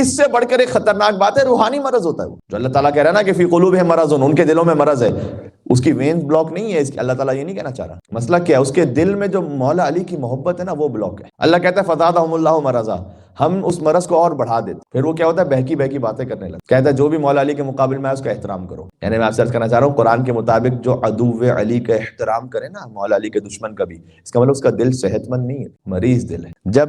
اس سے بڑھ کر ایک خطرناک بات ہے، روحانی مرض ہوتا ہے وہ جو اللہ تعالیٰ کہہ رہا ہے نا کہ فی قلوبہم مرض، ان کے دلوں میں مرض ہے، اس کی وینز بلاک نہیں ہے، اس کی اللہ تعالیٰ یہ نہیں کہنا چاہ رہا، مسئلہ کیا ہے، اس کے دل میں جو مولا علی کی محبت ہے نا وہ بلاک ہے۔ اللہ کہتا ہے فزادہم اللہ مرضا، ہم اس مرض کو اور بڑھا دیتے، پھر وہ کیا ہوتا ہے، بہکی بہکی باتیں کرنے لگتا، کہتا ہے جو بھی مولا علی کے مقابل میں ہے اس کا احترام کرو۔ یعنی میں آپ سے عرض کرنا چاہ رہا ہوں قرآن کے مطابق جو عدو علی کا احترام کرے نا، مولا علی کے دشمن کا بھی، اس کا مطلب اس کا دل صحت مند نہیں ہے، مریض دل ہے۔ جب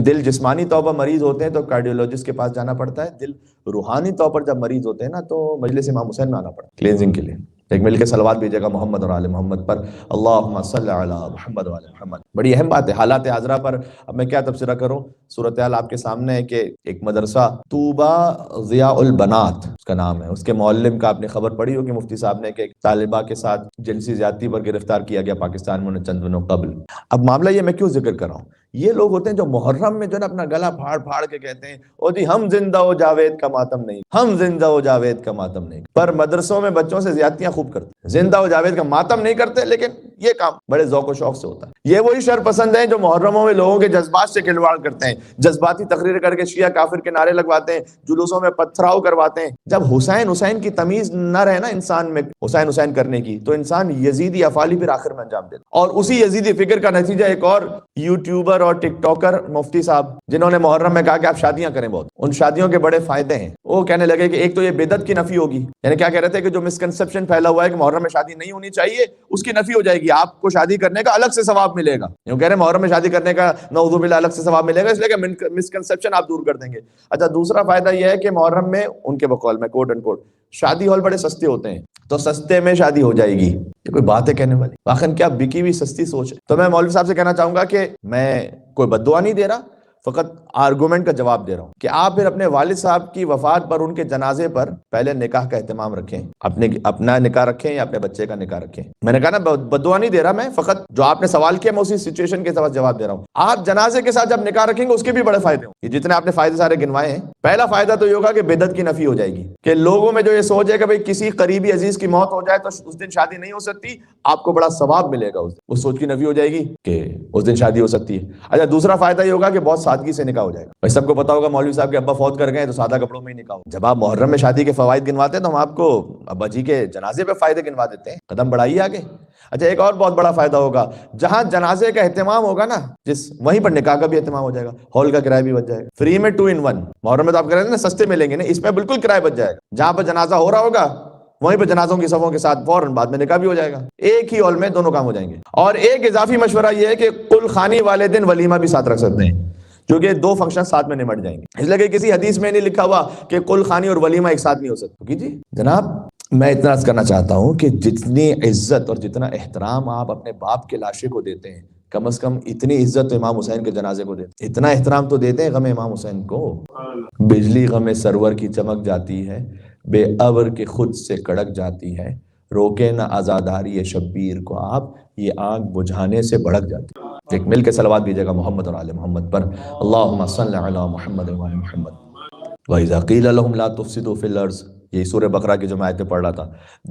دل جسمانی طور پر مریض ہوتے ہیں تو کارڈیولوجسٹ کے پاس جانا پڑتا ہے، دل روحانی طور پر جب مریض ہوتے ہیں نا تو مجلس امام حسین میں آنا پڑتا ہے کلینزنگ کے لیے۔ ایک مل کے صلوات بھیجیے گا محمد اور آل محمد پر، اللہم صلی علی محمد و آل محمد۔ بڑی اہم بات ہے حالات حاضرہ پر۔ اب میں کیا تبصرہ کروں، صورتحال آپ کے سامنے ہے کہ ایک مدرسہ طوبہ ضیاء البنات اس کا نام ہے، اس کے معلم کا آپ نے خبر پڑھی ہوگی مفتی صاحب نے کہ ایک طالبہ کے ساتھ جنسی زیادتی پر گرفتار کیا گیا پاکستان میں چند دنوں قبل۔ اب معاملہ یہ میں کیوں ذکر کر رہا ہوں، یہ لوگ ہوتے ہیں جو محرم میں جو ہے نا اپنا گلا پھاڑ پھاڑ کے کہتے ہیں او جی ہم زندہ ہو جاوید کا ماتم نہیں، ہم زندہ ہو جاوید کا ماتم نہیں، پر مدرسوں میں بچوں سے زیادتیاں خوب کرتے ہیں، زندہ ہو جاوید کا ماتم نہیں کرتے لیکن یہ کام بڑے ذوق و شوق سے ہوتا ہے۔ یہ وہی شر پسند ہیں جو محرموں میں لوگوں کے جذبات سے کھلواڑ کرتے ہیں، جذباتی تقریر کر کے شیعہ کافر کے نعرے لگواتے ہیں، جلوسوں میں پتھراؤ کرواتے ہیں۔ جب حسین کی تمیز نہ رہے نا انسان میں حسین کرنے کی، تو انسان یزیدی افعالی پھر آخر میں انجام دیتا، اور اسی یزیدی فکر کا نتیجہ ایک اور یوٹیوبر اور ٹک ٹاکر مفتی صاحب جنہوں نے محرم میں کہا کہ آپ شادیاں کریں، بہت ان شادیوں کے بڑے فائدے ہیں، وہ کہنے لگے کہ ایک تو یہ بدعت کی نفی ہوگی، یعنی کیا کہہ رہے تھے کہ جو مسکنسپشن پھیلا ہوا ہے کہ محرم میں شادی نہیں ہونی چاہیے اس کی نفی ہو جائے گی، آپ کو شادی کرنے کا الگ سے ثواب ملے گا، یوں کہہ رہے ہیں محرم میں شادی کرنے کا نعوذ باللہ الگ سے ثواب ملے گا، اس لیے کہ مسکنسپشن آپ دور کر دیں گے۔ اچھا دوسرا فائدہ یہ ہے کہ محرم میں ان کے بقول میں کوٹ اینڈ کوٹ شادی ہال بڑے سستے ہوتے ہیں، تو سستے میں شادی ہو جائے گی، یہ کوئی بات ہے کہنے والی؟ واقعا کیا بکی ہوئی سستی سوچ ہے۔ تو میں مولوی صاحب سے کہنا چاہوں گا کہ میں کوئی بد دعا نہیں دے رہا، فقط آرگومنٹ کا جواب دے رہا ہوں کہ آپ پھر اپنے والد صاحب کی وفات پر ان کے جنازے پر پہلے نکاح کا اہتمام رکھیں، اپنا نکاح رکھیں یا اپنے بچے کا نکاح رکھیں۔ میں نے کہا نا بد دعا نہیں دے رہا، میں فقط جو آپ نے سوال کیا میں اسی سچویشن کے ساتھ جواب دے رہا ہوں۔ آپ جنازے کے ساتھ جب نکاح رکھیں گے اس کے بھی بڑے فائدے ہوں، یہ جتنے آپ نے فائدے سارے گنوائے ہیں۔ پہلا فائدہ تو یہ ہوگا کہ بدعت کی نفی ہو جائے گی، کہ لوگوں میں جو یہ سوچ ہے کہ بھئی کسی قریبی عزیز کی موت ہو جائے تو اس دن شادی نہیں ہو سکتی، آپ کو بڑا ثواب ملے گا، اس سوچ کی نفی ہو جائے گی کہ اس دن شادی ہو سکتی ہے۔ اچھا دوسرا فائدہ یہ ہوگا کہ بہت سادگی سے نکاح ہو جائے گا۔ بھائی سب کو پتا ہوگا مولوی صاحب کے ابا فوت کر گئے تو سادہ کپڑوں میں ہی نکاح ہو۔ جب آپ محرم میں شادی کے فوائد گنواتے ہیں تو ہم آپ کو ابا جی کے جنازے پہ فائدے گنوا دیتے ہیں، قدم بڑھائیے آگے۔ اچھا ایک اور بہت بڑا فائدہ ہوگا، جہاں جنازے کا اہتمام ہوگا نا وہیں پر نکاح کا بھی اہتمام ہو جائے گا، ہال کا کرایہ بھی بچ جائے گا، فری میں 2 in 1۔ محرم میں تو آپ کہہ رہے ہیں نا سستے ملیں گے نا، اس میں بالکل کرایہ بچ جائے گا، جہاں پر جنازہ ہو رہا ہوگا وہیں پہ جنازوں کی صفوں کے ساتھ فوراً بعد میں نکاح بھی ہو جائے گا، ایک ہی ہال میں دونوں کام ہو جائیں گے۔ اور ایک اضافی مشورہ یہ ہے کہ کل خوانی والے دن ولیمہ بھی ساتھ رکھ سکتے ہیں، کیونکہ 2 فنکشن ساتھ میں نمٹ جائیں گے، اس لیے کہ کسی حدیث میں نہیں لکھا ہوا کہ کل خوانی اور ولیمہ ایک ساتھ نہیں ہو سکتا۔ جی جناب میں اتنا عرض کرنا چاہتا ہوں کہ جتنی عزت اور جتنا احترام آپ اپنے باپ کے لاشے کو دیتے ہیں، کم از کم اتنی عزت تو امام حسین کے جنازے کو دیتے ہیں، اتنا احترام تو دیتے ہیں غم امام حسین کو۔ بجلی غم سرور کی چمک جاتی ہے، بے ابر کے خود سے کڑک جاتی ہے، روکے نہ عزاداری شبیر کو آپ، یہ آنکھ بجھانے سے بھڑک جاتی ہے۔ ایک مل کے صلوات دیجیے گا محمد اور آل محمد پر، اللہم صلی علی محمد و آل محمد۔ وَإِذَا قِيلَ لَهُمْ لَا تُفْسِدُوا فِي الْأَرْضِ، یہی سورہ بقرہ کی جو میں آیتیں پڑھ رہا تھا،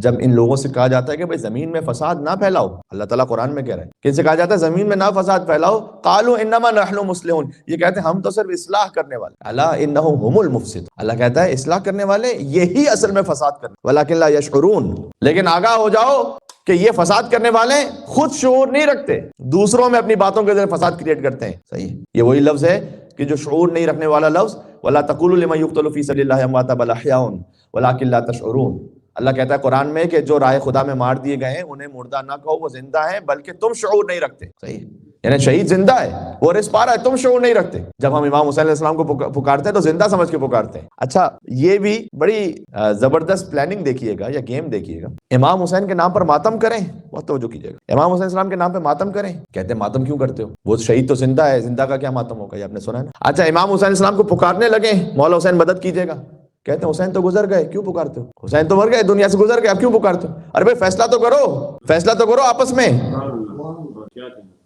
جب ان لوگوں سے کہا جاتا ہے کہ بھئی زمین میں فساد نہ پھیلاؤ، اللہ تعالیٰ قرآن میں کہہ رہے ہیں کہ ان سے کہا جاتا ہے زمین میں نہ فساد پھیلاؤ، قالوا انما نحن مصلحون، یہ کہتے ہیں ہم تو صرف اصلاح کرنے والے، الا انہم هم المفسدون، اللہ کہتا ہے اصلاح کرنے والے یہی اصل میں فساد کرنے، ولکن لا یشعرون، لیکن آگاہ ہو جاؤ کہ یہ فساد کرنے والے خود شعور نہیں رکھتے، دوسروں میں اپنی باتوں کے ذریعے فساد کریٹ کرتے ہیں۔ صحیح، یہ وہی لفظ ہے کہ جو شعور نہیں رکھنے والا لفظ، وَلَا تَقُولُوا لِمَن يُقْتَلُ فِي سَبِيلِ اللَّهِ أَمْوَاتٌ بَلْ أَحْيَاءٌ وَلَٰكِن لَا تَشْعُرُونَ، اللہ کہتا ہے قرآن میں کہ جو راہ خدا میں مار دیے گئے ہیں انہیں مردہ نہ کہو، وہ زندہ ہیں، بلکہ تم شعور نہیں رکھتے۔ صحیح، یعنی شہید زندہ ہے، وہ رس پا رہا ہے، تم شعور نہیں رکھتے۔ جب ہم امام حسین علیہ السلام کو پکارتے ہیں تو زندہ سمجھ کے پکارتے ہیں۔ اچھا یہ بھی بڑی زبردست پلاننگ دیکھیے گا یا گیم دیکھیے گا، امام حسین کے نام پر ماتم کریں، بہت توجہ کیجیے گا، امام حسین السلام کے نام پہ ماتم کریں، کہتے ہیں ماتم کیوں کرتے ہو، وہ شہید تو زندہ ہے، زندہ کا کیا ماتم ہوگا، یہ آپ نے سنا ہے نا۔ اچھا امام حسین السلام کو پکارنے لگے مولا حسین مدد کیجیے گا، کہتے ہیں حسین تو گزر گئے کیوں پکارتے ہو، حسین تو مر گئے دنیا سے گزر گئے اب کیوں پکارتے ہو، ارے بھائی فیصلہ تو کرو، فیصلہ تو کرو آپس میں،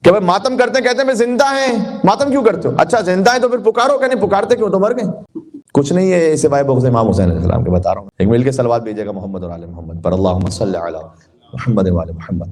کہ بھائی ماتم کرتے ہیں، کہتے ہیں میں زندہ ہیں، ماتم کیوں کرتے ہو، اچھا زندہ ہیں تو پھر پکارو، کہ نہیں پکارتے کیوں، تو مر گئے، کچھ نہیں ہے سوائے بغض امام حسین علیہ السلام کے، بتا رہا ہوں۔ ایک مل کے صلوات بھیجیے گا محمد اور آل محمد پر، اللہم صلی علی محمد و آل محمد۔